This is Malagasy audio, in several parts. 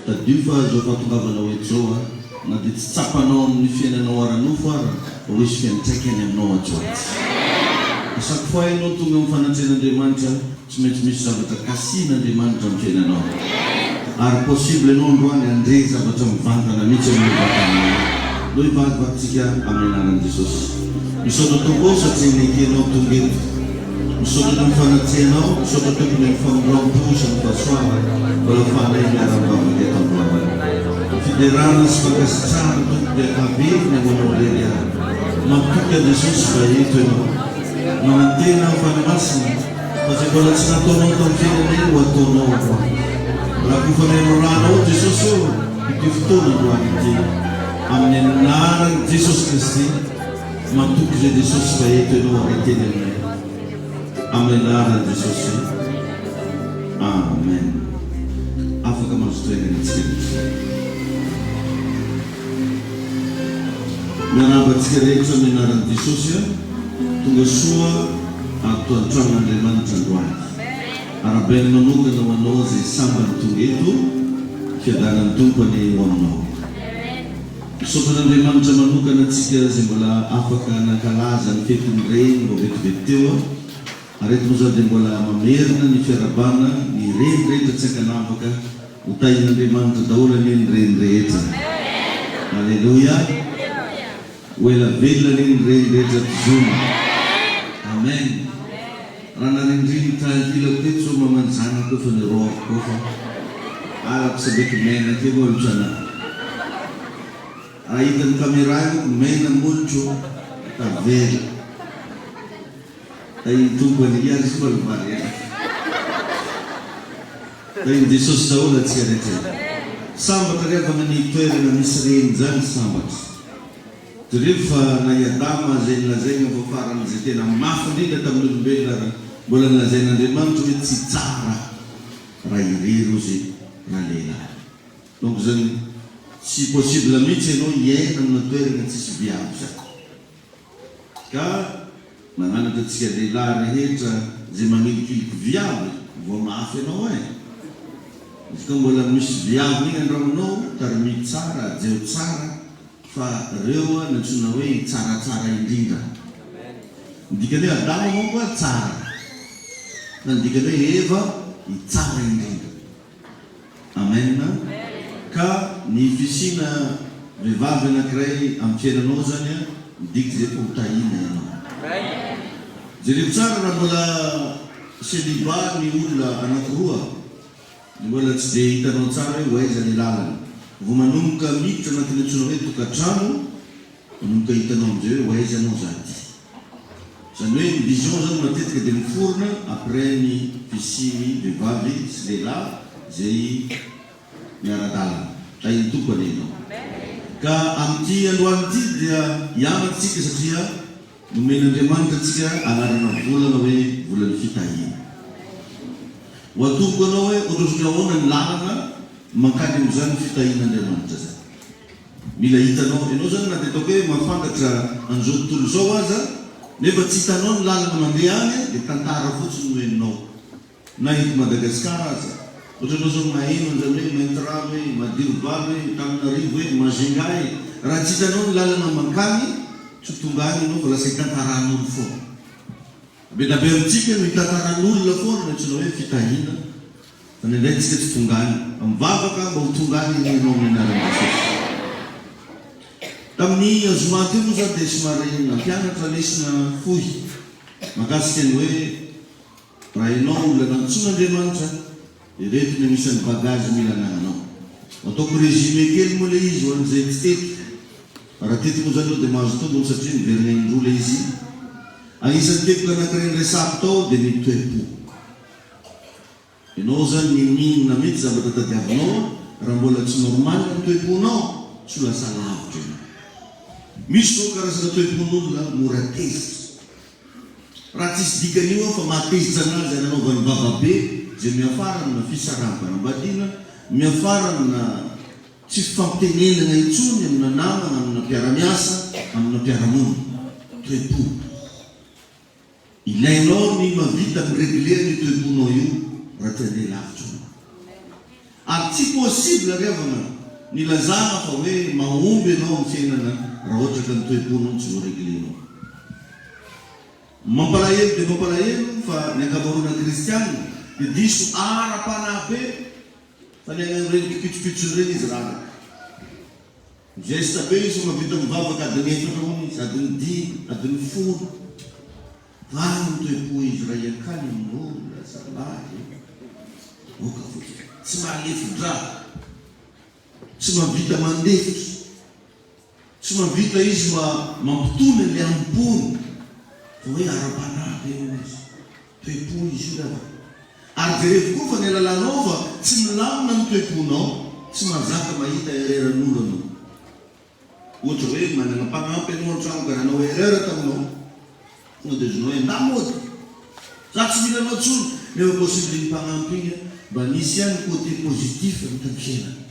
Tadio fa zao fahatongavanao eto na dia tsy tsapanao amin'ny fiainanao ara-nofo ara, ho hisy fiantraikany aminao atsoatsy. Chaque fois ianao tonga amin'ny fanatrehan'Andriamanitra, tsy maintsy misy zavatra kasian'Andriamanitra amin'ny fiainanao. Ary possible ianao androany handre zavatra mivantana mihitsy amin'ny vatanao. Lo hivakivakintsika amin'ny anaran'i Jesosy. Misaotra tokoa satria nekenao tonga eto. Misaotra ny fanatrehanao, misaotra tokony ny famoram-po sy ny fahasoava, mbola fanay miara-bavaka eto am-boavana. Fiderana sy fankasitrahana tokony akaverina manao lehiary. Mampitoka Jesosy fa eto ianao. Manantena ny fanamasina, fa zay mbola tsy nataonao tamin'ny fiainanay ho ataonao koa. Raha mpifanairanao Jesosy eo, ity fotoana androany ity. Amin'ny anaran'i Jesosy Kristy, matoky zay Jesosy fa eto ianao areteny aminay. Amin'ny anaran'i Jesosy. Amen. Afaka mazotoena antsika. Miarabantsika rehetra amin'ny anaran'i Jesosy. Tonga soa ato an-tranon'Andriamanitra androany. Arabainy manokana ho anao zay sambany tonga eto, fiadanan'ny tompony ho aminao. Misaotra n'Andriamanitra manokana antsika zay mbola afaka nankalaza ny fetiny reny mbo vetivety teo. Areto moa zao dia mbola mamerina ny fiarabana, ny reny rehetra tsy ankanavaka, ho tahin'Andriamanitra daholo aneny reny rehetra. Alleluia. Ho ela velona aneny reny rehetra tizoma. Amen. Raha narindriny tranquille teto so mamanjana koa fa niroako koa fa alako sabeko mena ke molotro ana. Raha hitan'ny kamera io mena molotro tavela. Tay tompony iary sy valivary. Tay Jesosy daholo atsika rehetra. Sambatra rehefa many toerana misy reny zany sambatra. Rehefa naiadama zay nilazaina fa faran'izay tena mafy indrindra tamin'ny olombelona mbola nilazain'Andriamanitra hoe tsy tsara raha irery ozy raha lehilahy. Donc zany tsy possible mihitsy ianao hiaina amina toerana tsisy viavy zany. Ka mananaka antsika lehilahy rehetra zay manelikiliky viavy vao mafy ianao e. Izy ka mbola misy viavy igny andramonao tarimi tsara, jeo tsara. Fa reo natsona hoe tsaratsara indrindra. Ndikany hoe Adamo moa koa tsara. Na ndikany hoe Eva tsara indrindra. Amen. Ka ny fisina vehivavy anankiray amin'ny fiainanao zany ndiky zay ho tahina ianao. Jereo tsara raha mbola célibat ny olona anankiroa, mbola tsy dia hitanao tsara hoe aiza ny lalana. Vao manomboka miditra anatin'ny antsoina hoe tokantrano, manomboka hitanao amin'izay hoe aiza anao zany. Zany hoe ny vision zany matetika dia miforona après ny fisiny vehivavy sy lehilahy zay miara-dalana. Tahin'ny tompony ianao. Ka amin'ity androany ity dia hianatsika satria nomen'Andriamanitra antsika anarana volana hoe volan'ny fitahiana. Ho atoko anao hoe ohatrany ahoana ny lalana mankany amin'izany fitahian'Andriamanitra zany. Mila hitanao, ianao zany na dia ataoko hoe mahafantatra an'izao tontolo zao aza, nefa tsy hitanao ny lalana mandeha any dia tantara fotsiny no henonao. Na eto Madagasikara aza. Ohatranao zao maheno an'izany hoe mainty rano hoe Madirovavy hoe Antananarivo hoe Majunga hoe. Raha tsy hitanao ny lalana mankany, tsy tonga any ianao fa lasa hitantaran'olo foana. Be dabe amintsika no hitantaran'olona foana no antsoina hoe fitahiana. Fa nindray tsika tsy tongany. Mivavaka mba ho tongany ianao amin'ny anaran'i Jesosy. Tamin'ny azomaty io moa zany dia somary nampianatra lesona fohy. Mahakasika ny hoe raha ianao olona nantson'Andriamanitra, dia reto ny anisan'ny bagazy mila anananao. Ataoko résumé kely moa le izy ho an'izay tsy teto. Raha teto moa zany eo dia mahazo tombony satria miverina indroa le izy. Anisan'ny teboka anankiray resako tao dia ny toe-po. Ianao zany ny mihinana mihitsy zavatra tadiavinao, raha mbola tsy normal ny toe-ponao, tsy ho lasa lavitra ianao. Misy zao karazana toe-pon'olona mora tezitra. Raha tsisy dikan'io fa mahatezitra anazy anaovany vavabe, zay miafara amina fisarahana ambadiana, miafara amina tsy fifampitenenana intsony amina namana, amina mpiara-miasa, amina mpiara-mony. Toe-po. Ilainao ny mavita mireguler ny toe-ponao io raha tiandeha lavitra. Ary tsy possible revana ny lazana fa hoe mahomby ianao amin'ny fiainana raha ohatra ka ny toe-ponao tsy voareglenao. Mampalahelo dia mampalahelo fa ny ankamaroana kristianina dia diso ara-panahy be fa ny agnareny kipitsopitsony ireny izy raha geste be izy mavita mivavaka adiny efatra hony izy adiny dimy adiny folo vany ny toe-po izy raha iakany amin'olo zalahy oka fotsiny tsy mahalefodra tsy mavita mandefitra tsy mavita izy mampitony le ampony fa hoe ara-panahy eo izy toe-po izy io lava ary jerevy koa fa ny alalanao fa tsy milamina ny toe-ponao tsy mazaka mahita ereran'olo anao. Ohatra hoe manana mpagnampy anao an-trano ka nanao erreur taminao tonga dia zonao hoe ndamody za tsy mila anao tsony nefa possible ny mpagnampy igny mba nisy ihany côté positif amin'ny fiainana.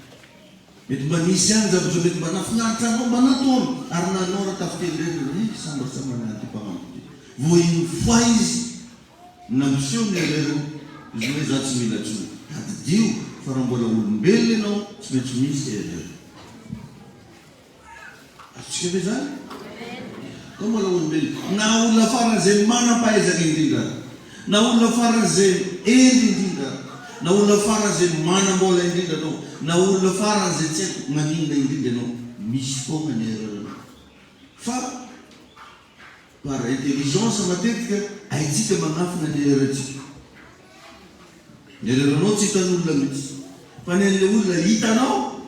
Mety mba nisy ihany zavatra mety mba nafinaritra anao mba nataony ary nanao raha tafitelireny sambasamana ty mpagnampy vo iny fois izy nampiseho ny erreur izy hoe za tsy mila tsony adidio fa raha mbola olombelona ianao tsy maintsy misy erreur. Atsika ve zany? Ka mbola olombelona na olona faran'izay manam-pahaizaka indrindra na olona faran'izay ely indrindra na olona faran'izay manam-bola indrindra anao na olona faran'izay tsy haiko maninona indrindra anao misy foana ny erreur fa par intelligence matetika haitsika manafina ny erreur-tsika. Ny erreur-anao tsy hitan'olona mihitsy fa ny an'ilay olona hitanao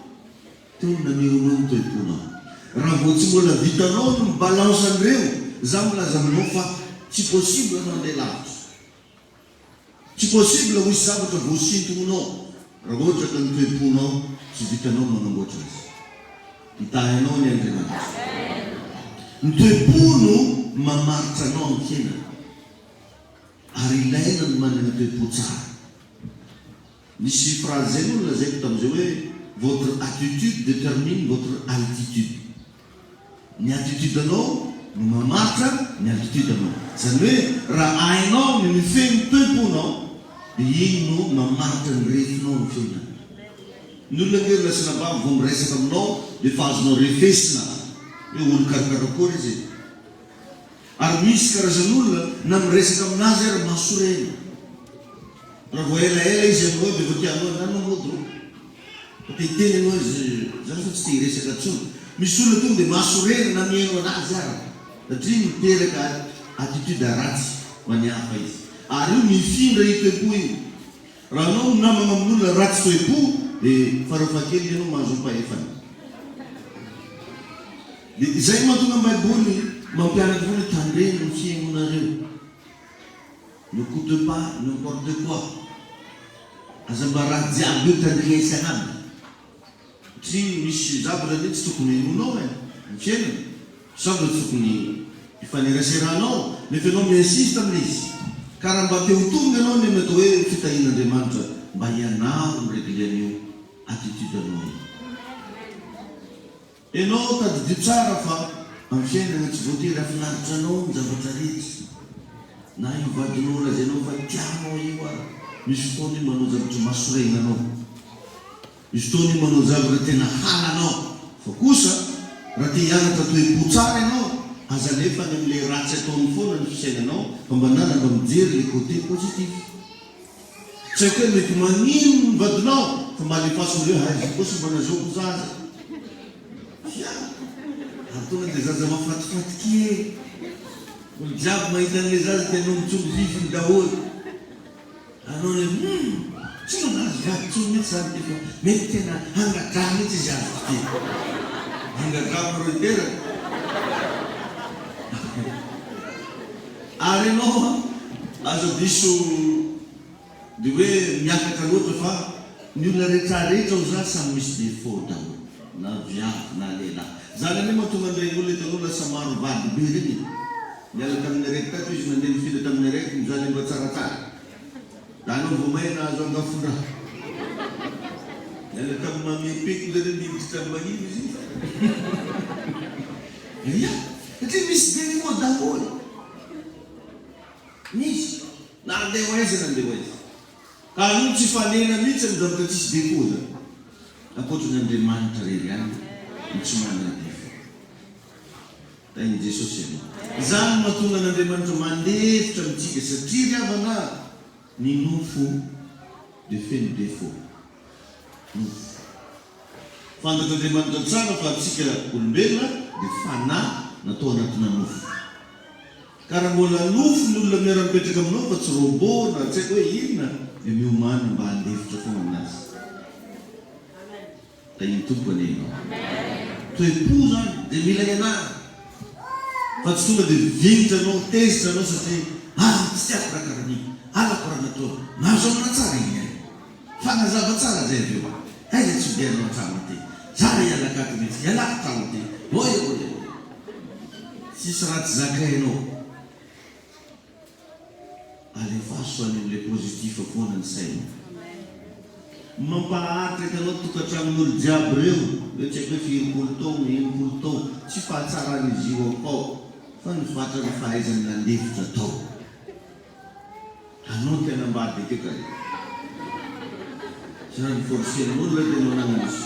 teo nameonao ny toe-ponao. Raha vao tsy mbola vitanao no mibalance an'ireo za milaza aminao fa tsy possible anao andeha lavitra. Tsy possible ho isy zavatra voasintonanao raha ohatra ka ny toe-ponao tsy vitanao manamboatra azy. Hitahinao ny Andriamanitra. Ny toe-pono mamaritra anao amin'ny fiainana ary ilaina ny manana toe-po tsara. Misy phrase zay no lazaiko tamin'izay hoe votre attitude détermine votre altitude. Ny attitude anao no mamaritra ny altitude anao. Zany hoe raha hainao ny mifehy ny toe-ponao dia iny no mamaritra ny refinao amin'ny fiainana. Ny olona kely lasina bavy vao miresaka aminao dia fa azonao refesina hoe olo karakarakory izy. Ary misy karazan'olona na miresaka aminazy ary mahasorena. Raha vao elaela izy aminao dia vao tianao nanao modro. Fa teny anao izy zany fa tsy te hiresaka tsony. Misy olona tonga dia mahasorena na mihaino anazy ary satria miteraka attitude ratsy ho an'ny hafa izy. Ary io mifindra io toe-po io. Raha anao namana amin'olona ratsy toe-po dia farafahakeliny ianao mahazo am-pahefana. Dia izay mahatonga ny Baiboly mampianatra foana tandreny ny fiainonareo. Ne coûte pas n'importe quoi. Azam-baraha jiaby io tandrena isan'andro. Satria misy zavatra ny tsy tokony hainonao ny fiainana. Zavatra tsy tokony hifaneraseranao nefa ianao miinsiste amin'izy. Ka raha mba teo tonga ianao ny mety hoe fitahian'Andriamanitra mba hianaro ny reglen'io attitude anao. Ianao tadidio tsara fa amin'ny fiainana tsy voatery afinaritra anao ny zavatra rehetra. Na io vadinao lazainao fa tianao io ary misy fotoana io manao zavatra mahasorena anao. Misy fotoana io manao zavatra tena halanao. Fa kosa raha te hianatra toe-po tsara ianao aza nefany amin'ilay ratsy ataony foana ny fisainanao fa mba nanamba mijery le côté positif. Tsy haiko hoe mety manino ny vadinao fa mba alefasin'ireo aizy kosa mba nazaoko zaza. Ary tonga dia zaza mafatifaty kely. Olo jiaby mahita an'ilay zaza tianao mitsongo vifiny daholo. Anao ny tsy manazy vady tsony mihitsy zany ty fa mety tena hangadraha mihitsy izy azy ty. Hangadraha marotera. Ary ianao azo diso dia hoe miakatra loatra fa ny olona rehetrarehetra ho za samy misy défaut daholo na viavy na lehilahy. Zany ane mahatonga an'ilay olona hitanao lasa maro vady be reny. Miala tamin'ny araiky tato izy nandeha mifindra tamin'ny araiky mizany mba tsaratsara. Da anao vao maina azo angafondraha. Miala tamin'ny mamepeko zany miditra tamin'ny manino izy. Ia, satria misy défaut daholo. Misy. Na andeha ho aiza na andeha ho aiza. Ka io tsy fanena mihitsy amin'ny zavatra tsisy defoza. Ankoatrany Andriamanitra rery ihany no tsy manana defo. Tain'i Jesosy ianao. Izany mahatonga an'Andriamanitra mandefitra amintsika satria ry havana ny nofo dia feno defo. Nofo. Fantatr'Andriamanitra tsara fa antsika olombelona dia fanahy natao anatina nofo. Ka raha mbola nofo ny olona miara-mipetraka aminao fa tsy robô na tsy haiko hoe inona dia miomana mba handefitra foana aminazy. Da iny tompo anenao. Toe-po zany dia mila ianara. Fa tsy tonga dia vinitra anao, tezitra anao satria tsy tiako raha karaha an'iny. Alako raha natao. Mahazo amina tsara iny ay. Fanazava tsara zay avy eo. Aiza tsy odeanao an-trano ty. Zara ialakato mihitsy. Ialako trano ty. Oya. Sisy raha tsy zakainao. Alefaso an'ilay pozitifa foana ny saina. Mampaharitra anao tokantranon'olo jiaby reo. Hoe tsy haiko hoe fihimpolo taona, enimpolo taona. Tsy fahatsarany io akao. Fa ny vatra ny fahaizany nandefitra tao. Anao tena ambady akeo ka. Tsy raha ny forsen'olona tena nanganisy.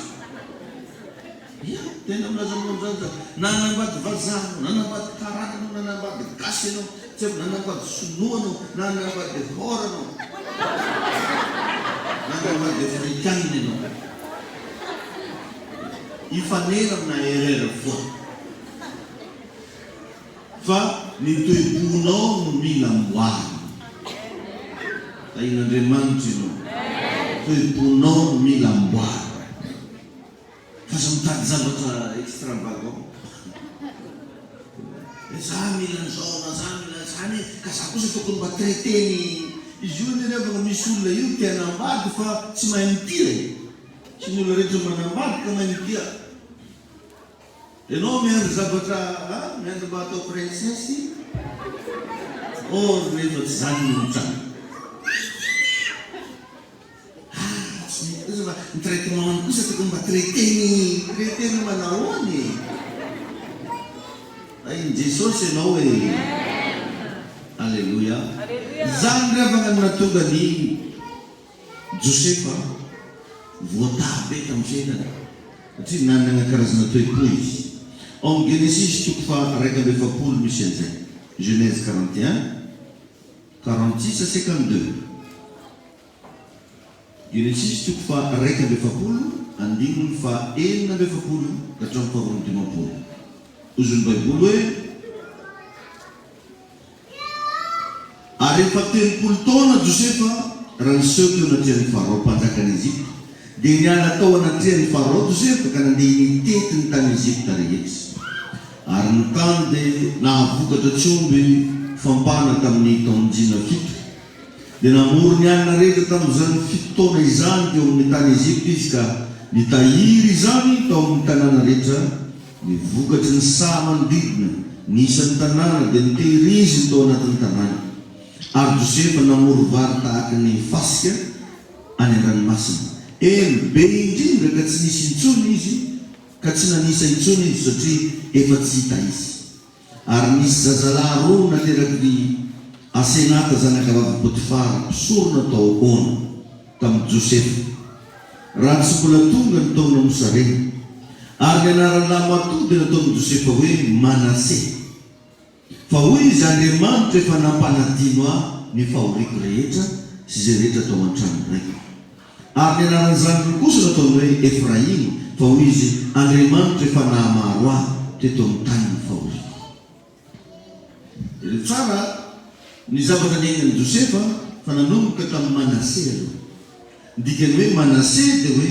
Ia, tena milaza aminao zany. Nanambady vazano, nanambady karano, nanambady gasy anao. Tsy haiko nanambady sonoanao, nanambady horanao. Nanambady afrikanina anao. Ifanena amina herera foana. Fa ny toe-ponao no mila amboarina. Tain'Andriamanitra ianao. Toe-ponao no mila amboarina. Fa sa mitady zavatra extravagant. Za mila an'izao na za mila zany ka za kosa tokony mba traiteny. Izy io nirevana misy olona io tia hanambady fa tsy mahay mitira. Tsy ny olona rehetra manambady ka mahay mitira. Ianao miandry zavatra, miandry mba atao princesse. Or rehefa tsy zany no trano. Ny traitement kosa tokony mba traiteny manahoany. Ai Jesosy ianao hoe Alleluia. Zany revana natonga ny Josefa voatà be tamin'ny fiainana. Satria nanana karazana toe-po izy. Ao amin'ny Genesis toko fa 1:1 misy an'izay. Genèse 41, 46 à 52. Genesis toko fa 1:1, andininy fa 4:1 hatramin'ny 4:50. Ozony Baiboly hoe ary efa 30 taona Josefa raha niseho teo anatrian'ny Farao mpanjakan'i Ezipta. Dia niala tao anatrian'ny Farao Josefa ka nandeha nitety ny tany Ezipta rehetra. Ary ny tany dia nahavokatra tsomby fampana tamin'ny taonjina 7. Dia namory ny alina rehetra tamin'izany 7 taona izany teo amin'ny tany Ezipta izy ka nitahiry izany tao amin'ny tanàna rehetra. Nivokatry ny sa manodidina, nisan'ny tanàna dia nitehiriziny tao anatin'ny tanàna. Ary Josefa namory vary tahaka ny fasika any an-dranomasina. Be indrindra ka tsy nisy intsony izy, ka tsy nanisa intsony izy satria efa tsy hita izy. Ary nisy zazalahy roa nateraky ny Asenata zanakavavy Potifara mpisorona tao Ona tamin'ny Josefa. Raha tsy mbola tonga ny taona mosarena. Ary ny anarany lamatody nataon'i Josefa hoe Manase. Fa hoy izy Andriamanitra efa nampanadino aho ny fahoriako rehetra sy izay rehetra tao an-trano raiky. Ary ny anarany zanany kosa nataony hoe Efraim. Fa hoy izy Andriamanitra efa nahamaro aho teto amin'ny tany ny fahoriako. Tsara ny zavatra niainan'i Josefa fa nanomboka tamin'ny Manase aloha. Dikany hoe Manase dia hoe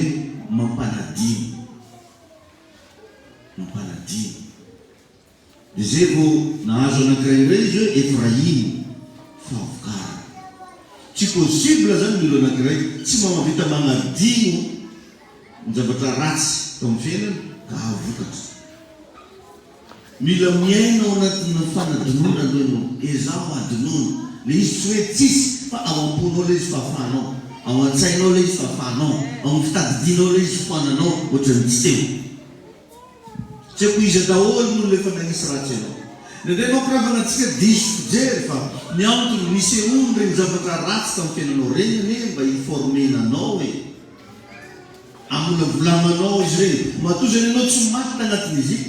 mampanadino. Mampanadino. Dia zay vao nahazo anankiray indray izy hoe Efraim, fahavokarana. Tsy possible zany ny olo anankiray tsy mamavita manadino ny zavatra ratsy tao amin'ny fiainana ka havokatra. Mila miaina ao anatin'ny fanadinoana aloha ianao. Ezaho adinoana. Le izy tsy hoe tsisy fa ao am-ponao le izy fahafahanao. Ao an-tsainao le izy fahafahanao. Ao amin'ny fitadidianao le izy fahananao ohatrany tsy teo. Tsy haiko izy daholo no lefa nanisy ratsy ianao. Nandray mampiravana antsika diso fijery fa ny antony misy ony regny zavatra ratsy tamin'ny fiainanao regny ane mba hiformenanao e. Amina volamanao izy regny. Matoa zany anao tsy maty tagnatin'izy iny.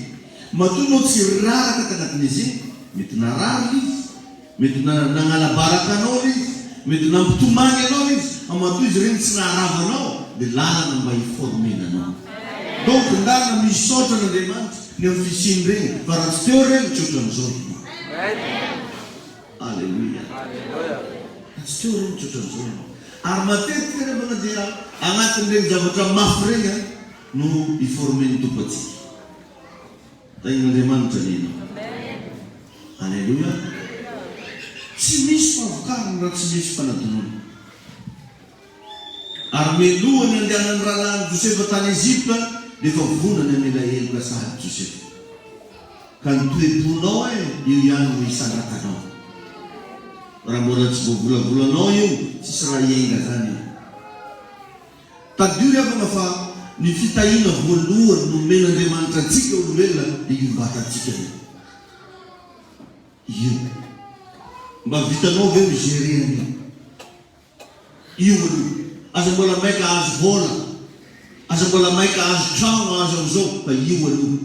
Matoa anao tsy raraka tagnatin'izy iny. Mety narary izy. Mety nagnalabaraka anao izy. Mety nampitomany anao izy. Matoa izy regny tsy naharavanao. Dia lalana mba hiformenanao. Donc ndana misaotra n'Andriamanitra ny amin'ny fisiny regny. Fa raha tsy teo regny tsy ohatran'izao. Alléluia. Tsy teo regny tsy ohatran'izao. Ary matetika rehefa dia agnatin'ireny zavatra mafy regny no hiformen'ny tompontsika. Tain'Andriamanitra nina. Alléluia. Tsy misy favokariny raha tsy misy fanadonana. Ary melohany andehanan'ny rahalahy Josefa tany Ezipta dia efa vonany amela heloka sahady Josefa. Ka ny toe-ponao io ihany no isandratanao. Raha mbola tsy voavolavolanao io, tsisy raha hiainga zany io. Tadio rehefa fa ny fitahiana voalohany no men'Andriamanitra antsika olombelona dia io vatantsika io. Mba vitanao ve migerena io aloha. Aza mbola maika azo vola, aza mbola maika azo trano azo amizao, fa io aloha.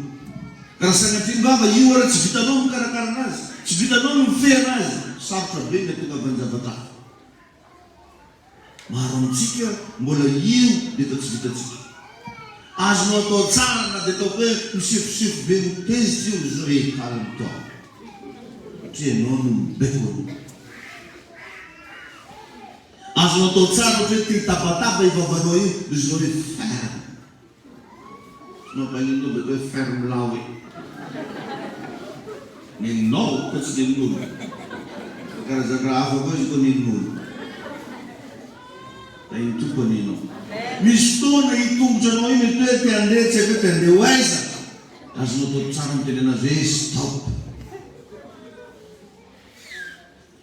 Ka raha sanatria mbava io raha tsy vitanao mikarakara anazy, tsy vitanao mifehy anazy, sarotra be ny tonga vanjavatra. Maro amitsika mbola io dia efa tsy vitatsika. Azonao atao tsara na dia atao hoe misefosefo be mitezitra io zao hoe calme toi. Satria anao no mibeko aloha. Azonao atao tsara ohatra hoe tia tabataba ivavanao io dia izy hoe ferme. Sanao paninao be hoe ferme lao hoe. Nenao fa tsy nen'olo. Karazana raha hafa koa izy koa nen'olo. Da iny tompony ianao. Misy fotoana hitongotra anao iny mety hoe te handeha tsy haiko te handeha ho aiza. Azonao atao tsara miteny anazy hoe stop.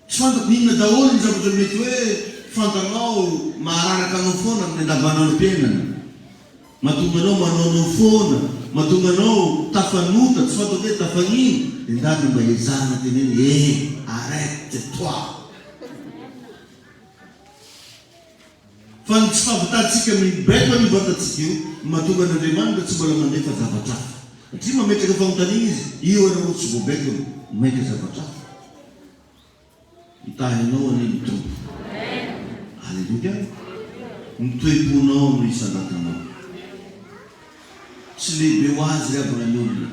Tsy fantako inona daholo ny zavatra mety hoe fantanao mahararaka anao foana amin'ny andavanandrom-piainana. Mahatonga anao manaonao foana, mahatonga anao tafanota, tsy fantako hoe tafanino. Dia ndany mba ezahana teneny arrête-toi. Fa ny tsy fahavitantsika mibaiko ny vatantsika io, mahatonga an'Andriamanitra tsy mbola mandefa zavatra hafa. Satria mametraka fanontaniana izy, io anao tsy voabaiko maika zavatra hafa. Hitahinao an'iny tompo. Alleluia. Ny toe-ponao no isandratanao. Tsy lehibe ho azy ravana ny olona.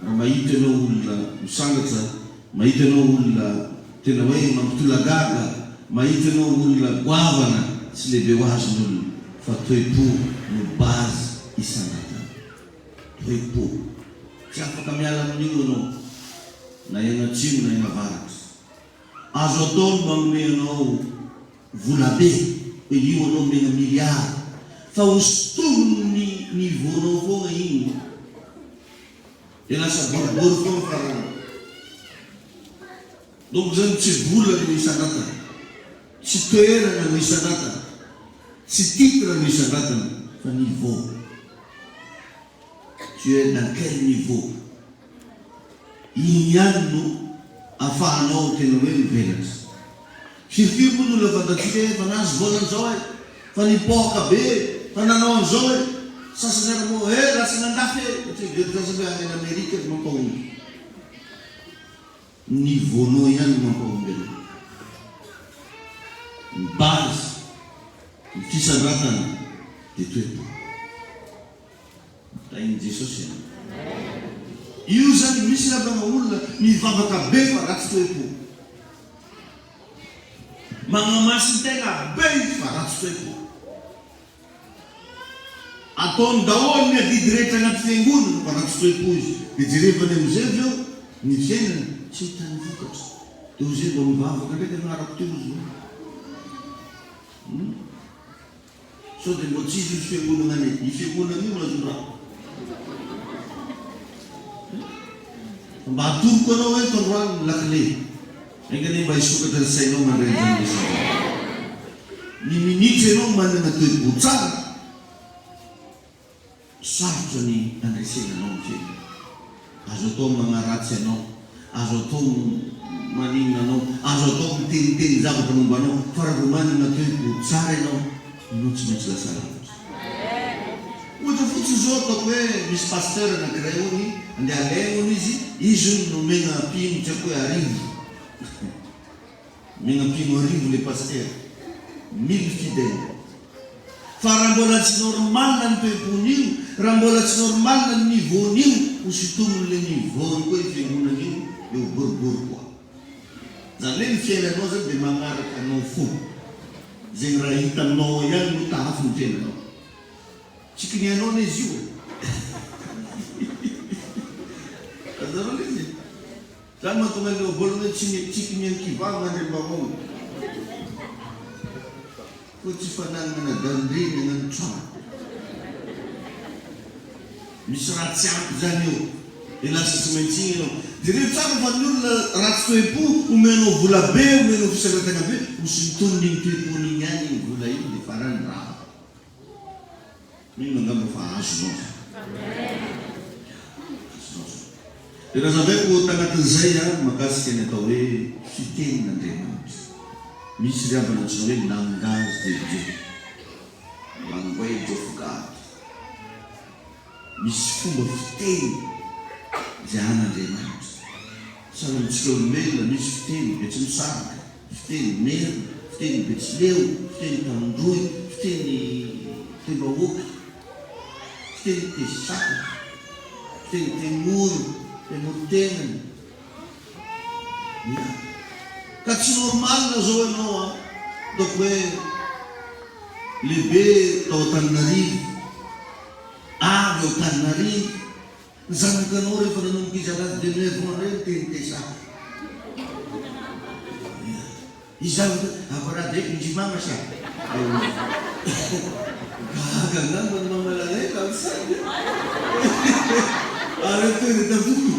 Raha mahita ianao olona misangatra, mahita ianao olona tena hoe mampitolagaga, mahita ianao olona goavana, tsy lehibe ho azy ny olona. Fa toe-po no base isandratanao. Toe-po. Tsy afaka miala amin'io ianao. Na ianatsimo na ianavaratra. Azo atao no manome ianao vola be, hoe io anao mena miliary. Fa hosotono ny vonao foana iny. Dia lasa boribory foana farana. Donc zany tsy vola no isandratana, tsy toerana no isandratana, tsy titre no isandratana, fa niveau. Tu es dans quel niveau? Iny ihany no afahanao tena hoe mivelatra. Fifiry moa no levantatsika hoe fa nazy volan'izao e, fa nipoaka be, fa nanao an'izao e. Sasany ara moa lasa nandafy e. Satria vetivasa hoe any Amerika mampahomby. Nivaonao ihany mampahombelona. Ny base, ny fisandratana dia toe-po. Tain'i Jesosy ihany. Io zany misy ravana olona mivavaka be fa ratsy toe-po. Magnamasin tegna be fa ratsy toe-po. Ataony daholo ny adidy rehetra anaty fiangonana fa ratsy toe-po izy. Dia jerevany amizay eo ny fiainana tsy hitany vokatra. Dia ho zay mba mivavaka ndraiky anarako teo izy. Sao dia mbo tsisy izy fiangonana any. I fiangonana io mahazo raha. Mba atoroko anao hoe tandroany ny lakile. Engany mba hisokatra ny sainao mandray zany message. Ny minitra ianao manana toe-po tsara, sarotra ny andresenanao ny fiainana. Azo atao magnaratsy anao, azo atao maninona anao, azo atao miteniteny zavatra momba anao, fa raha vao manana toeko tsara ianao, anao tsy maintsy lasa lavitra. Ohatra fotsiny zao ataoko hoe misy pasteur anankiray ony andeha alaigna izy ony nomena mpino tsy ako hoe arivo. Mena mpino arivo le pasteur, 1000 fidèle. Fa raha mbola tsy normalna ny toepony io, raha mbola tsy normalna ny niveaun'io, hositomony le niveaony koa ifiangonana io, eo boribory koa. Zany hoe ny fiainanao zany dia magnaraka anao fo. Zegny raha hitanao ihany no tafy ny fiainanao. Tsy kinianao na izy io. Azarao izy. Zany mahatonga ilay obolana hoe tsy kinian'ny kivà mandrem-bavao. Ko tsy fananana dandreny agnano trano. Misy raha tsy ampy zany eo. Dia lasa tsy maintsy igny ianao. Dia rehefa tsara fa ny olona raha tsy toe-po, omenao vola be, omenao fisalatana be, hosintony igny toe-pony igny ihany igny vola igny dia farany raha. Igny angamba fa azonao. Dia raha zavaiko tagnatin'izay mahakasika ny atao hoe fitenin'Andriamanitra. Misy riavana antsona hoe langage de Dieu, language of God. Misy fomba fiteny izay an'Andriamanitra. Sahala amintsika olombelona misy fiteny Betsimisaraka, fiteny Merina, fiteny Betsileo, fiteny Tandroy, fiteny Tembahoaka, fiteny Tesaka, fiteny Temory, Temoritenany. Ka tsy normalna zao ianao donc hoe lehibe tao Antananarivo, avy ao Antananarivo, ny zanakanao rehefa nanomboka izy arazy de 9 ans reny teny Tesaka. Izaho avarah draiky mindrimama sa gaga ngamba ny mamalalay ka misady ary toy tavoko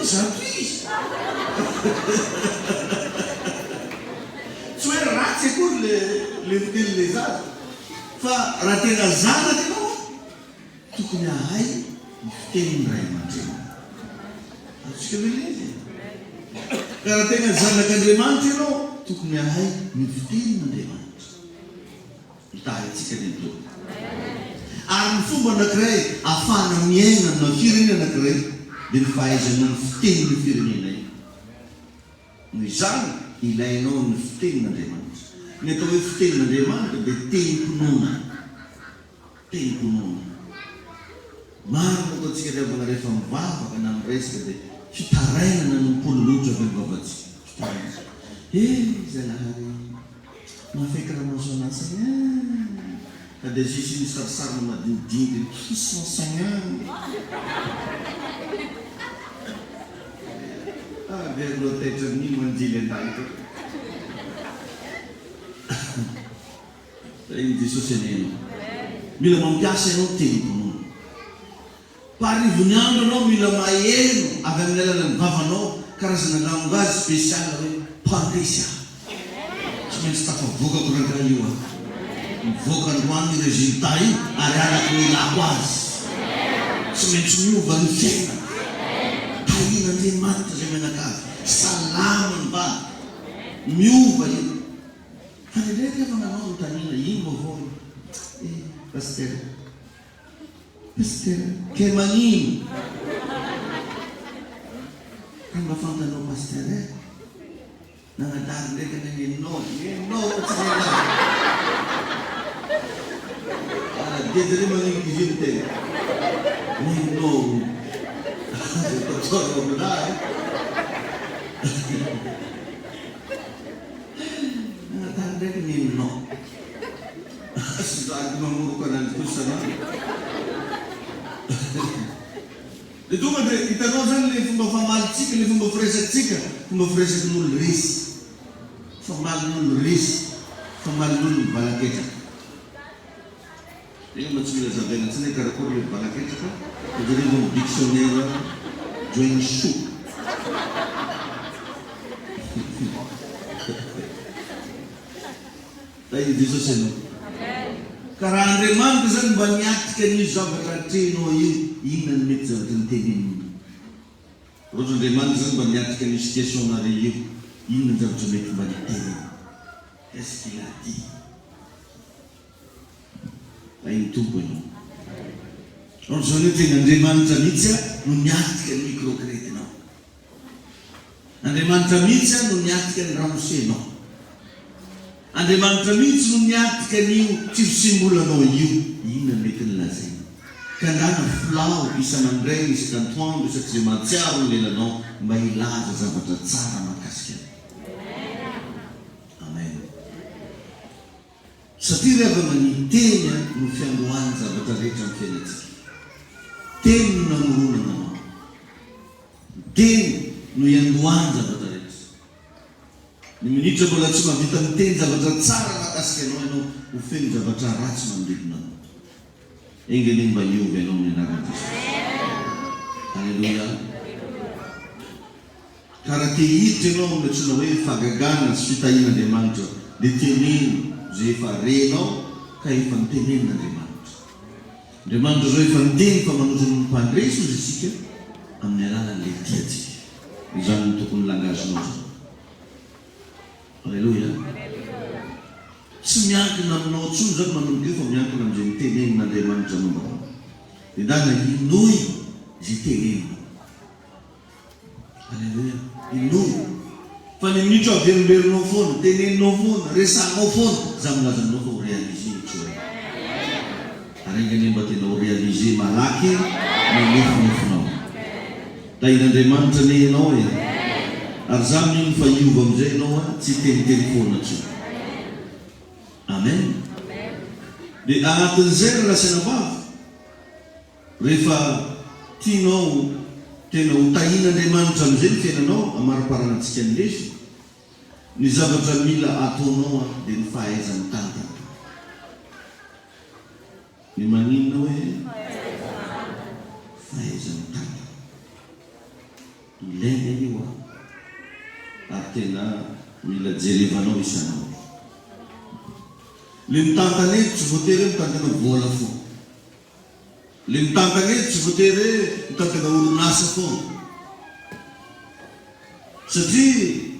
zato izy tsy hoe ratsy akory le fiteny le zaza, fa raha tena zanaka ianao tokony ahay ny fitenin'ny ray aman-dreny. Atsika velezy. Ka raha tena zanak'Andriamanitra ianao tokony ahay ny fitenin'Andriamanitra. Hitahaitsika ny toa. Ary ny fomba anankiray ahafahana miaina amina firenena anankiray dia ny fahaizana ny fitenin'ny firenena io. Noho izany ilainao ny fitenin'Andriamanitra. Ny atao hoe fitenin'Andriamanitra dia teny-pinoana. Teny-pinoana. Maro no ataontsika riavana rehefa mivavaka na miresaka dia fitarainana ny mpololotra avy mivavatsika. Fitarainana. Zanahary mahafeky raha mahazo anasany ka dia zisy ny sarisarina madinidinika kisansagna. Dia loataitra ny manjily an-dahito. Iny Jesosy anenao. Mila mampiasa ianao teny-pinoana. Parivony andro anao mila maheno avy amin'ny alalan'ny vavanao karazana langage spécial hoe pandresy. Tsy maintsy tafavokako raha io mivoaka androany résultat io ary araka ny ilako azy. Tsy maintsy miova ny fiaina. Tahin'Andriamanitra zay menakavy. Salama ny vady. Miova io. Fa ndraiky efa nanao ny tanina ino vaovao. Pasteur. Pasteur. Ke magnino. Ka mba fantanao pasteur nanadary ndraiky nanenao. Nenao tsy nenao. Dedere magnino izy io tena. Nenao. Totoro aminahy. Nanadary ndraiky nenao. Sady mamoroko ananjy kosana. Dia tonga dia hitanao zany le fomba famalitsika, le fomba firesatsika, fomba firesakin'olo resy. Famalin'olo resy, famalin'olo balaketraka. Io mba tsy mila zavaina tsy ne karakory le balaketraka, ohatrany ny dictionnaire Joensuu. Dahil Jesosy ianao. Karaha Andriamanitra zany mba niatika an'io zavatra atrenao io, inona ny mety zavatra ny teneniny. Rojo Andriamanitra zany mba niatrika ny situation-nareo inona ny zavatra mety mba niteny. Qu'est-ce qu'il a dit? Ay tompo ianao. Rojo zany hoe tena Andriamanitra mihitsy no niatrika ny microcrétinao. Andriamanitra mihitsy no niatrika ny ramosenao. Andriamanitra mihitsy no niatrika n'io tsirosimbolanao io. Inona mety nilazaina? Kandana filao isan'andray isan-katoandro isak'izay mahatsiaro ny lelanao mba ilaza zavatra tsara mahakasika. Amen. Satria rehefa maniteny no fiandohany zavatra rehetra amin'ny fiainantsika. Teny no namoronana anao. Teny no iandohany zavatra rehetra. Ny minitra mbola tsy mahavita miteny zavatra tsara mahakasika anao, ianao ho feno zavatra ratsy manodidina anao. Engany mba hiovy ianao amin'ny anaran'i Jesosy. Alleluia. Karaha te hiditra ianao amin'ny antsoina hoe fagagana sy fitahian'Andriamanitra, dia teneno zay efa renao ka efa nitenen'Andriamanitra. Andriamanitra zao efa niteny fa manosony ny mpandresy izy isika amin'ny alalan'ilay tiantsika. Izany no tokony langazinao zany. Alleluia. Tsy miankina aminao tsony zany manomboka eo fa miankina amin'izay mitenenin'Andriamanitra momba. Dia dana inoy izay tenenina. Alleluia. Inoy. Fa ny minitra averimbelinao foana, teneninao foana, resanao foana, za milazanao fa ho réalisé tsony. Ary ingany mba tena ho réalisé malaky manefonefonao. Tahin'Andriamanitra ne ianao e. Ary zany io fa iova amin'izay ianao tsy teniteny foana tsony. Amen. Dia anatin'izay ny rasenabavy, rehefa tianao tena ho tahin'Andriamanitra amin'izay ny fiainanao, amariparanantsika ny lesy, ny zavatra mila ataonao dia ny fahaiza mitantana. Ny maninona hoe fahaiza mitantana. Ilaina io ary tena mila jerevanao isanao. Le mitantana eto tsy voatery mitantana vola foana. Le mitantana eto tsy voatery mitantana orinasa foana. Satria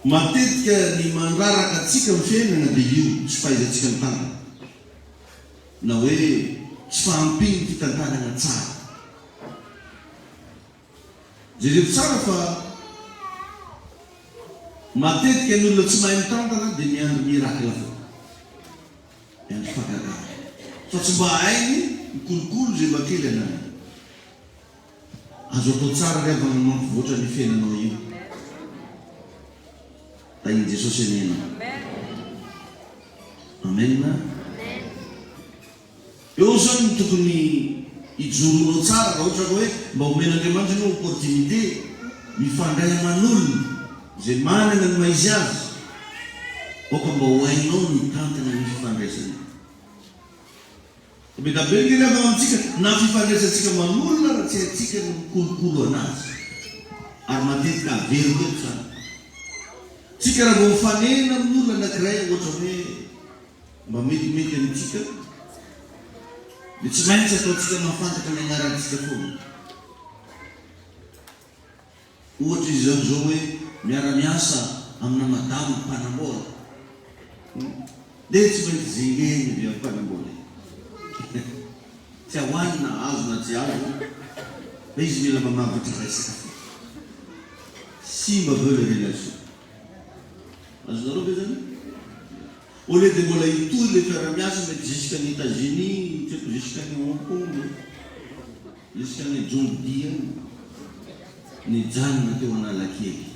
matetika ny mandraraka atsika amin'ny fiainana dia io tsy fahaizantsika mitantana. Na hoe tsy fahampiny fitantanana tsara. Jereo tsara fa matetika ny olona tsy mahay mitantana dia miandry mirakla fo. Miandry fagagana. Fa tsy mba hainy mikolokolo zay mba kely anany. Azo atao tsara rehefa mampivoatra ny fiainanao io. Tahin' Jesosy anena. Amen. Eo zany tokony hijoronao tsara raha ohatra hoe mba omen'Andriamanitra ianao opportunité mifandray aman'olona zay manana ny maizy azy, oka mba ho hainao mitantana ny fifandraisana. Betabe ny rehefa amintsika na fifandraisantsika man'olona raha tsy haintsika ny mikolokolo anazy. Ary matetika avery koa tsara. Tsika raha vao mifanena amin'olona anankiray ohatra hoe mba metimety amintsika, dia tsy maintsy ataontsika mahafantatra ny anarantsika foana. Ohatra izy zao hoe miara-miasa amina madama mpanambola, dia tsy maintsy zingeny dia mpanambola. Tsy ahoanina azo na tsy azo, fa izy mila mamavatra resaka fo. Simba veo le relation. Azonareo ve zany? Au lieu de mbola hitohy le fiara-miasa mety jusqu'any États-Unis, jusqu'any Hong Kong, jusqu'any Jondia, ny janona teo Analakely.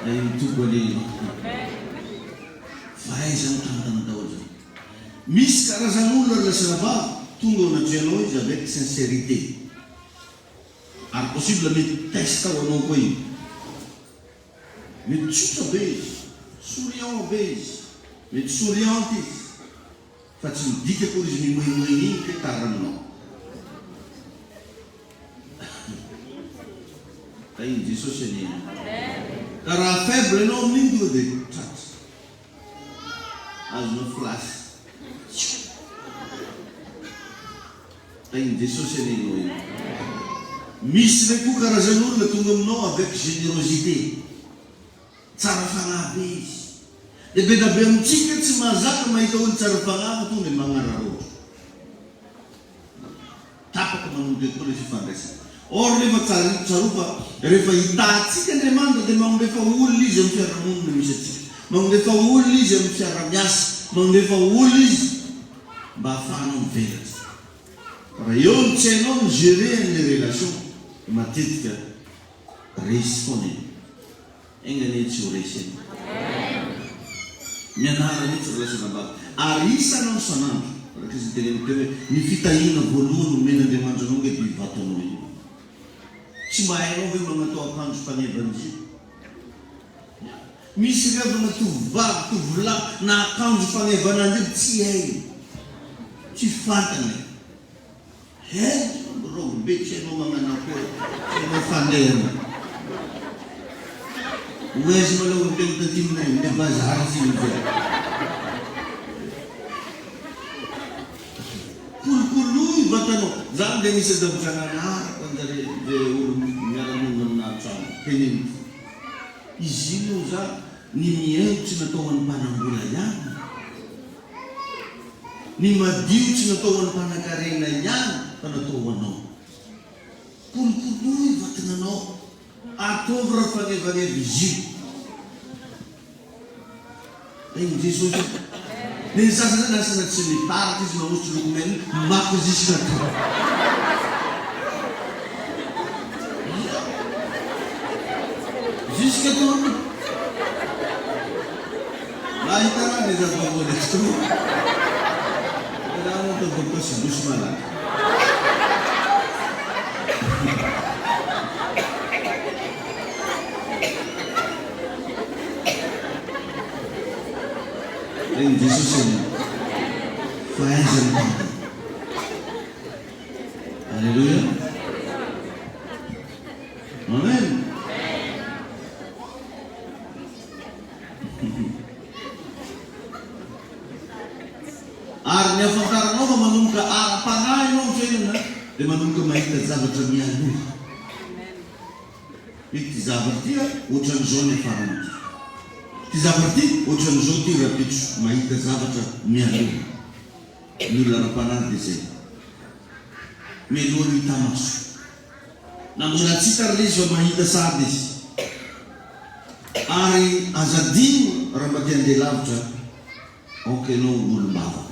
Ay mitombo alelo. Fahaiza mitantana daholo zany. Misy karazan'olona rasenabavy tonga ao anatrehana izy avec sincérité. Ary possible mety test ao anao koa io. Mety tsotra be izy, souriant be izy, mety souriante izy, fa tsy midika koa izy mimoimoiny iny ka taraninao. Tahin' Jesosy anena. Ka raha faible ianao amin'iny tonga dia tratsy. Azonao flasy. Ai Jesosy an'iny io. Misy re koa karazan'olona tonga aminao avec générosité. Tsara fagnahy be izy. Dia be da be amintsika tsy mahazaka mahita olo tsara fagnahy tonga dia magnararaotra. Tapaka manondy koa le fifandraisana. Or rehefa tsarofa, rehefa hitantsika Andriamanitra dia mandefa olona izy amin'ny fiarahamonina misy atsika. Mandefa olona izy amin'ny fiaraha-miasa. Mandefa olona izy mba ahafahanao mivelatra. Raha eo ny tsy hainao migérer an'ilay relation, matetika resy foana iny. Engany tsy ho resy eny. Mianara mihitsy relation am-bava. Ary isanandro isanandro. Araka izy teneniko teo hoe ny fitahiana voalohany omen'Andriamanitra anao hoe dia vatanao io. Tsy mahainao hoe magnatao akanjo fanevana. Misy revana tovovavy, tovolahy na akanjo fanevana an'io tsy hainy. Tsy fantany. Rogo be tsy hainao magnano akory, tsy hainao fandehana. Oezy malao ny tena tatimina io, dia bazary sy mivera. Kolokoloy vatanao. Zany dia misy davitrananaraka anjare olo miara-monina amina trano. Teneniko. Izy io za ny mihaino tsy natao an'ny mpanambola ihany. Ny madio tsy natao an'ny mpanan-karena ihany fa natao anao. Kolokoloy vatananao. Ataovy raha fanevaneva izy io. Egny Jesosy. Ny sasany nasana tsy mitarika izy manosotry lokomena mako jusqu'à toi. Jusqu'à toi. Là hitanao les avocats d'extrême. Là on te voit si doucement là. Em Jesus name. Faz a vida. Aleluia. Amen. Ary ny afantaranao fa manomboka ara-panahy ianao amin'ny fiainana dia manomboka mahita zavatra mialoha. Ity zavatra ity ohatran'izao ny afarana ity. Ity zavatra ity ohatran'izao ity rapitro mahita zavatra mialoha. Ny olona ara-panahy dia izay. Mialoha ny hita maso. Na mbola tsy hita ilay izy fa mahita sady izy. Ary azadino raha mba tia handeha lavitra ankenao olo-bavaka.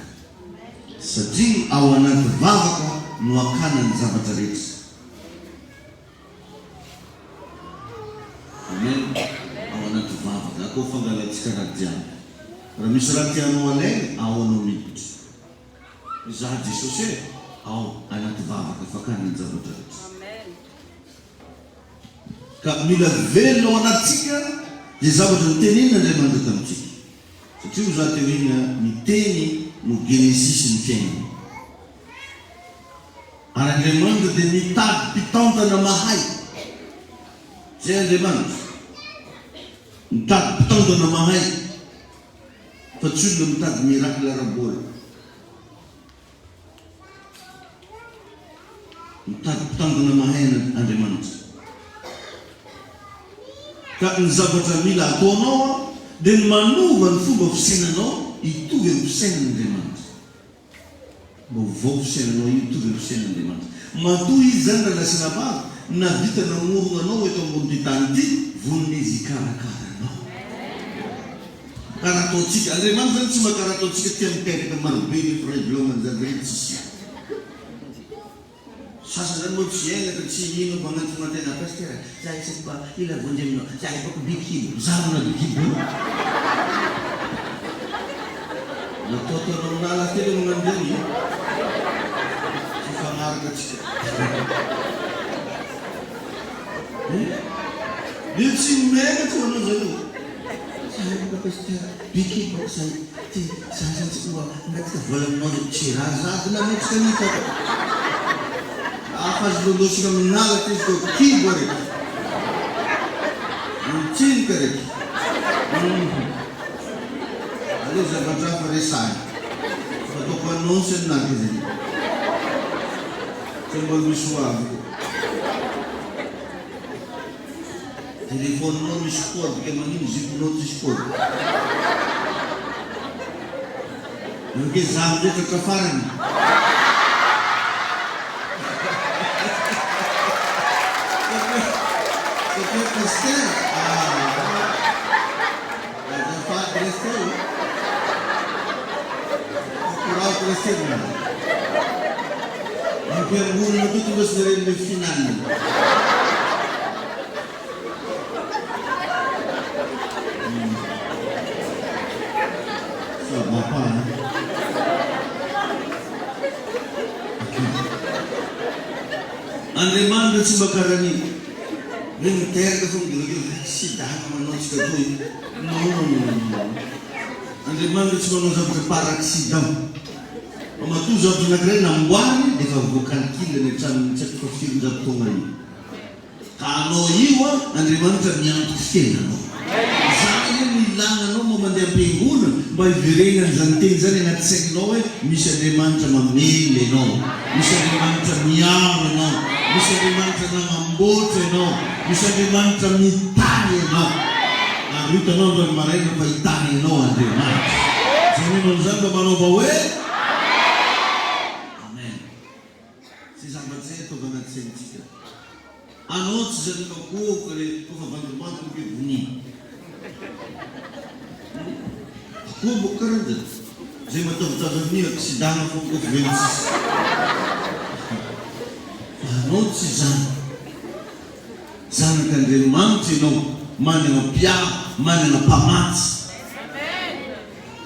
Satria ao anaty vavaka no akana ny zavatra rehetra. Amen. Ao anaty vavaka. Ako fangalantsika raha jiaby. Raha misy raha tianao alaina, ao anao miditra. Za Jesosy ao anaty vavaka fakana ny zavatra rehetra. Ka mila velona ao anatsika dia zavatra nitenen'Andriamanitra tamintsika. Satria za teo iny miteny no Genesis ny fiainana. Ary Andriamanitra dia mitady mpitantana mahay. Zay Andriamanitra. Mitady mpitantana mahay. Fa tsy olona mitady miracle ara-bola. Mitady mpitantana mahay Andriamanitra. Ka ny zavatra mila ataonao dia ny manova ny fomba fisainanao hitovy amin'ny fisainan'Andriamanitra. Mba vao fisainanao hitovy amin'ny fisainan'Andriamanitra. Matoa izy zany raha lasina vava na vita namorona anao eto ambony tany ity vonon'izy hikarakaranao. Karaha ataontsika Andriamanitra zany tsy makaraha ataontsika tia miteraka marobe ny problème zany rehetra tsisy. Sasa zany moa tsy hainaka tsy ino magnatona tena pasteur. Za isaky mba ila vonjy aminao. Za ifako bikibo. Zarona bikibo. Nataotanao nala telo magnandeny. Tsy fanaraka tsika. Io tsy mena tsy manao zany. Za ifako pasteur bikibo zay. Za zany tsy koa natika vola aminao tsy raha zady na metsika nitaka. Afazy lolosika minala izy ko kibo reky. Mitsinika reky. Aleo zavatra hafa resahina. Fa ataoko annonce amin'azy izy. Saya mbola misy hoavy. Telefoninao misy kôdy ka magnino ziponao tsisy kôdy. Nke zaho ndraiky ka farany. C'était pasteur. Azafady resteur. Kurau resteur. Ampiangoana na tudo mas nirene final. Apa? Andremanda Subakarani. Neng terga pun gila sidang manos ketui. No. Andremanda Subakarani berparak sidang. Omatu zat negeri nambuan deka bukan kile ne chan cek kofir zat tongani. Kalau iwa Andremanda nyang kena. Saya nilang ano mo mandang pingun, may virengan zanting zan ngat segnoe, misa Andremanda mamile no, misa Andremanda miyang no, misa Andremanda nangambote no, misa Andremanda mitani no. Rita no ber mareno pa itani no Andremanda. Sini no zamba mano bawe. Amen. Si sambat saya to bangat sentika. Anot zan ko kare ko Andremanda ko buni. Aku bukan ada. Saya macam ni sidang aku konferensi. Anot si zan kan dia manti no mana na pia mana na pamat.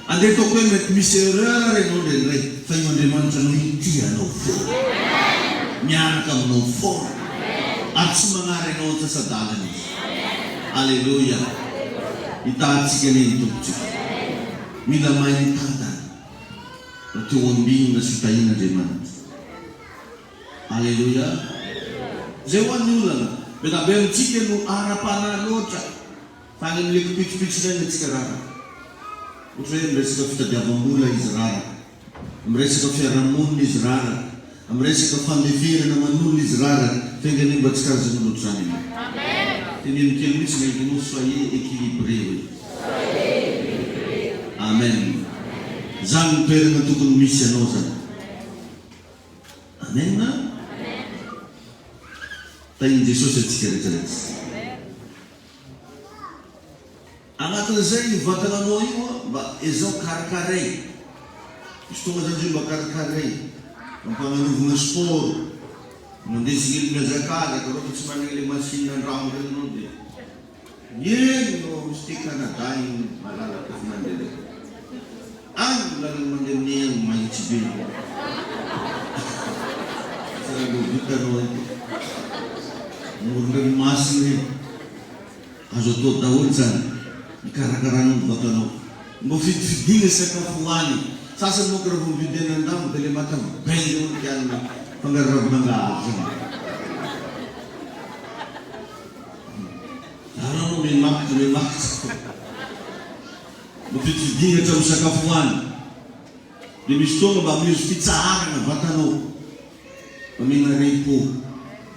Ande to kwen met miserere no de re fai onde manti no itia no fo. Nyar kam no fo. At sumangare no sa sadalan. Hallelujah. Itaat sikali itu cik. Mila main tanda. Natu ombing na sutayin na deman. Haleluya. Zewan nula. Beda bel cike nu arapana locha. Fangin lik pitch na nitskara. Utre mresi ka fita diabamula Israel. Mresi ka fita Ramon Israel. Mresi ka fandivira na manul Israel. Fengani batskar zenu lutrani. Tenim kelmis na ikinu soyez équilibré. Amen. Zang per na tukun missianosa. Amen na? Tayo Jesus at sikere-keres. Ang ato zay vatanganoy ba ezo karkarey. Gusto nga dyan ba karkarey? Ang panganuv na sport. Nanti sigil na zakada kalau cuma nilai mesin dan round nanti. Yen no mesti kana daing malala kafnande. Ang lalang mandemni yang mai cibil. Saya buka no. Murni masih azoto daun san. Ikara-karan botano. Mo fit dinga sa kafulani. Sasa mo kerbu bidenan dam dele matam. Bengun kyan pengarap mengaji. Karena memang. Begitu dia jauh sekafuan. Demikian bagus pizza na batano. Pemina repo.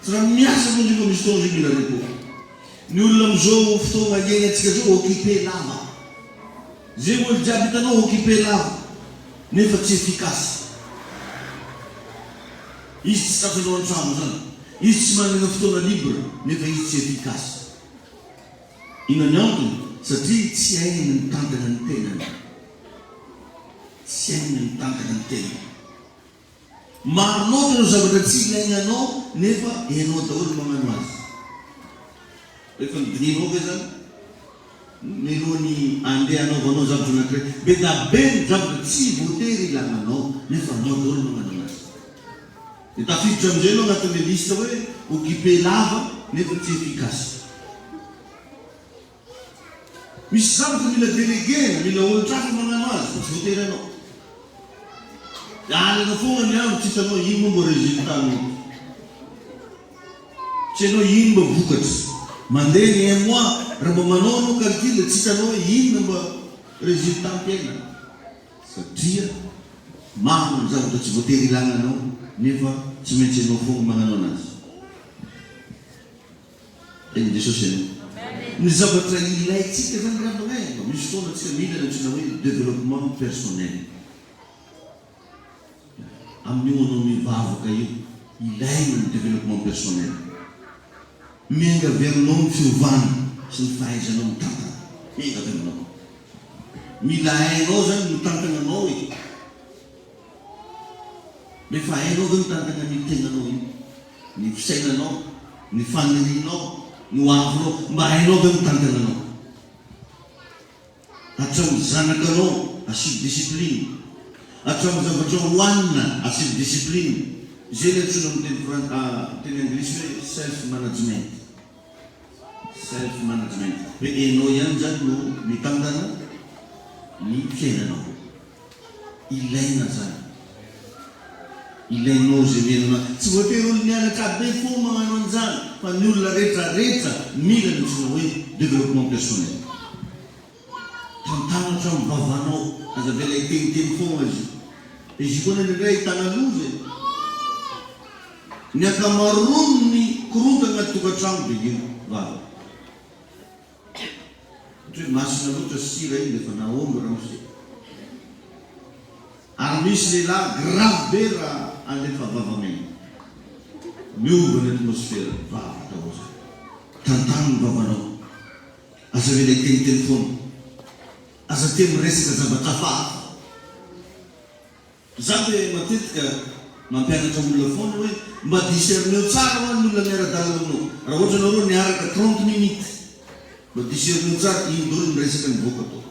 Teramiasa pun juga misto juga repo. Nulam zo ufto ngajenga tikazo okipe lava. Zemo jabitano okipe lava. Nefat eficaz. Isto está fazendo um trabalho, isto se manda na foto livre, nem vai ser eficaz. E não é se diz se é em tanta antena, se é em tanta antena. Mas não nos agradece nem a não, nem vai e não está outro momento mais. Eu quando vim no vezes, nem no ni ande a não vamos a fazer nada. Beda bem agradece voter lá não, nem vai não outro momento mais. Eta fitramzay no agnatin'ny lista hoe occupé lava nefa tsy efficace. Misy zavatra mila délégué, mila olo-trafa magnano azy, tsy voateranao. Alana foana ny andro tsy hitanao ino mba résultat-nao. Tsy hainao ino mba vokatra. Mandeha ny un mois, raha mba manao anao calcul tsy hitanao ino mba résultat-mpena. Satria maro ny zavatra tsy voatery ilagnanao nefa tsy maintsy anao fogna magnano anazy. Eny Jesosy eny. Ny zavatra ilaitsika zany raha magnay, misy fotoana tsika mila nantsina hoe développement personnel. Amin'io anao mivavaka io, ilaina ny développement personnel. Miangaverinao ny fiovana sy ny fahaizanao mitantana. Miangaverinao. Mila hainao zany mitantana anao e. Rehefa hainao zany mitantana ny tegnanao io, ny fisainanao, ny fanirinao, ny hoavinao, mba hainao zany mitantana anao. Hatramin'ny zanakanao asio discipline. Hatramin'ny zavatra hoanina asio discipline. Zay le antsoina amin'ny teny anglisy hoe self-management. Self-management. Hoe enao ihany zany no mitantana ny fiainanao. Ilaina zany. Ilainao zay miainana. Tsy voatery olo mianatra be fo magnano an'izany, fa ny olona rehetra mila ny antsoina hoe développement personnel. Tantana mivavanao, aza vela iteniteny foana izy. Izy koa nendray hitana loza. Ny akamaroany ny korontana tokantrano be io vava. Hoe masina loatra sira iny efa naomby raha misy. Ary misy lehilahy grave be raha alefa vavamena. Miova ny atmosfera vava tao zay. Tantana ny vavanao. Aza vela iteniteny foana. Aza te miresaka zavatra hafa. Za hoe matetika mampianatra olona foana hoe mba discerneo tsara ho an'ny olona miara-dalana aminao. Raha ohatra anareo niaraka 30 minutes, mba discerneo tsara ino daholo miresaka mivoaka atao.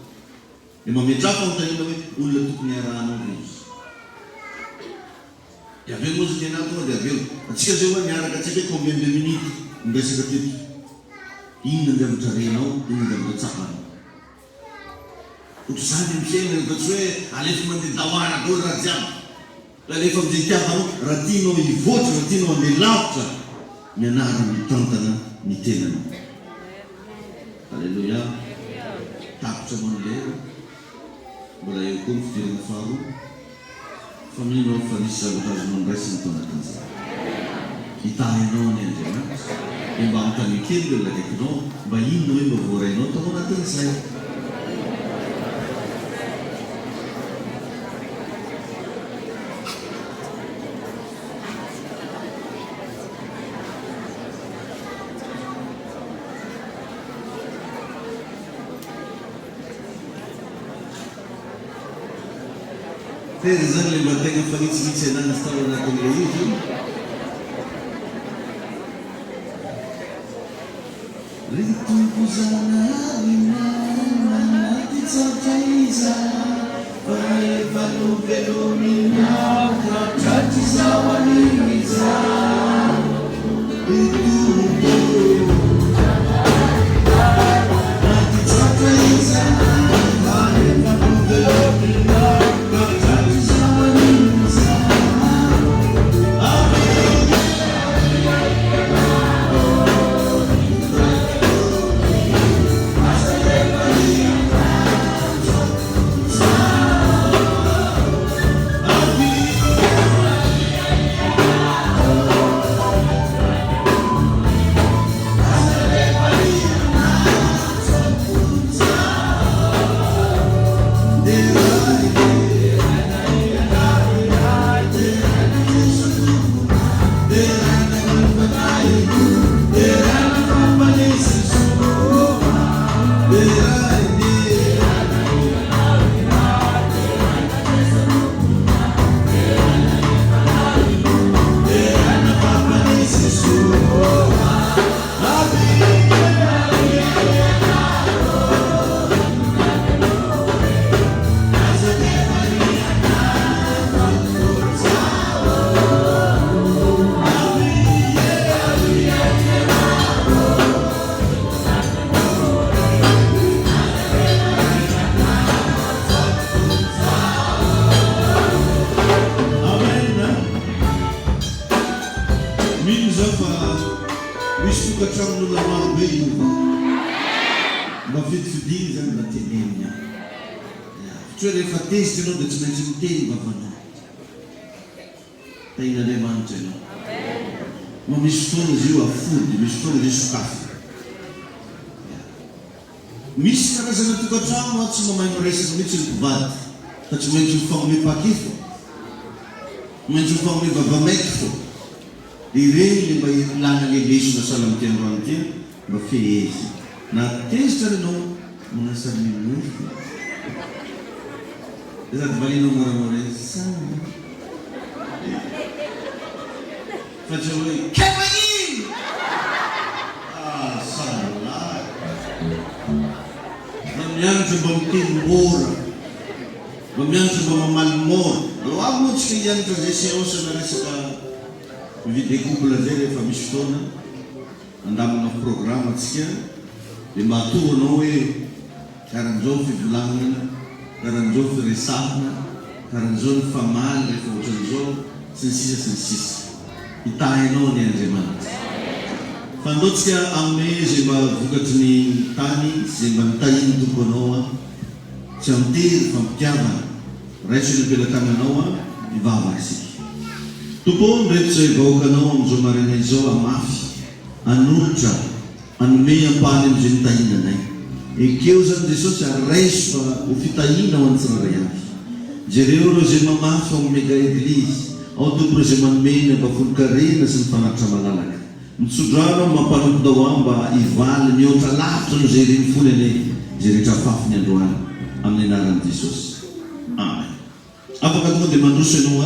Dia mametrafa anontaniana hoe olona tokony iarahanao izy. Dia aveo moa zany anaty dia aveo. Atsika zay hoe niaraka tsika hoe combien de minutes miresaka teto. Inona ny zavatra renao, inona ny zavatra tsapanao. Ohatr'izany mifiaina rehefa tsy hoe alefa mandeha dahoara daholo raha jiaby. Alefa amin'izay itiavanao, raha tianao hivoatra, raha tianao handeha lavitra, mianara mitantana ny tenanao. Alléluia. Tapitra manolera. Mbola eo koa ny fidirana faharoa. Fa minao fa nisy zavatra azonao ndraisiny tao anatin'izay. Hitahinao ny Andriamanitra. Dia mba hamitany kely olona akaikinao, mba inona hoe mba voarainao tao anatin'izay. Tery zany le mba tegna fanitsitsy anazy tao anatin'ilay izy. Ritomposanarina anaty tsaotra iza, fa efa novelomina tratry izao an'iza. Anaty tsaotra iza, fa efa novelomina. Rehefa tezitra anao dia tsy maintsy miteny vavanao. tain'Andriamanitra ianao. Ma misy fotoana izy io afody, misy fotoana izy io sokafy. Misy karazana tokantrano tsy mamay miresaka mihitsy ny mpivady fa tsy maintsy mifagnome paky fo, maintsy mifagnome vavamaiky fo. Ireny le mba ilana le lesona sala amin'ny tiandroany ty mba fehezy na tezitra renao manasary mimofo sady valinao moramora samy fa tsy hoe kemagnino sala mba mianatra mba miteny mora, mba mianatra mba mamaly mora. Alo avy moa tsika hianatra zay séance na resaka mividy couple zay rehefa misy fotoana andamina programme atsika dia mba atoro anao hoe karan'izao fivolagnana, karan'izao firesahana, karan'izao ny famaly rehefa ohatran'izao sy ny sisa sy ny sisa. Hitahinao ny Andriamanitra. Fa andaotsika amin'ny zay mba vokatry ny tany zay mba nitahiny tompo anao tsy amitery fampitiavana raitso ny ampelantananao ivavaka isika. Tompo ndraiky zay vahoakanao amin'izao maraina izao amafy anolotra anome ampany amin'izay nitahina anay. Ekeo zany Jesosy araiso fa ho fitahina ho an'ny tsirairay avy. Jereo reo zay mamafy ao mega eglizy, ao tompo reo zay manome mba folo-karena sy ny fanatitra malalaka. Mitsodrano mampanompo mba ivaly mihoatra lavitra no zay reny fony ane zay rehetra fafy ny androany amin'ny anaran'i Jesosy. Amen. Afaka tonga dia mandroso ianao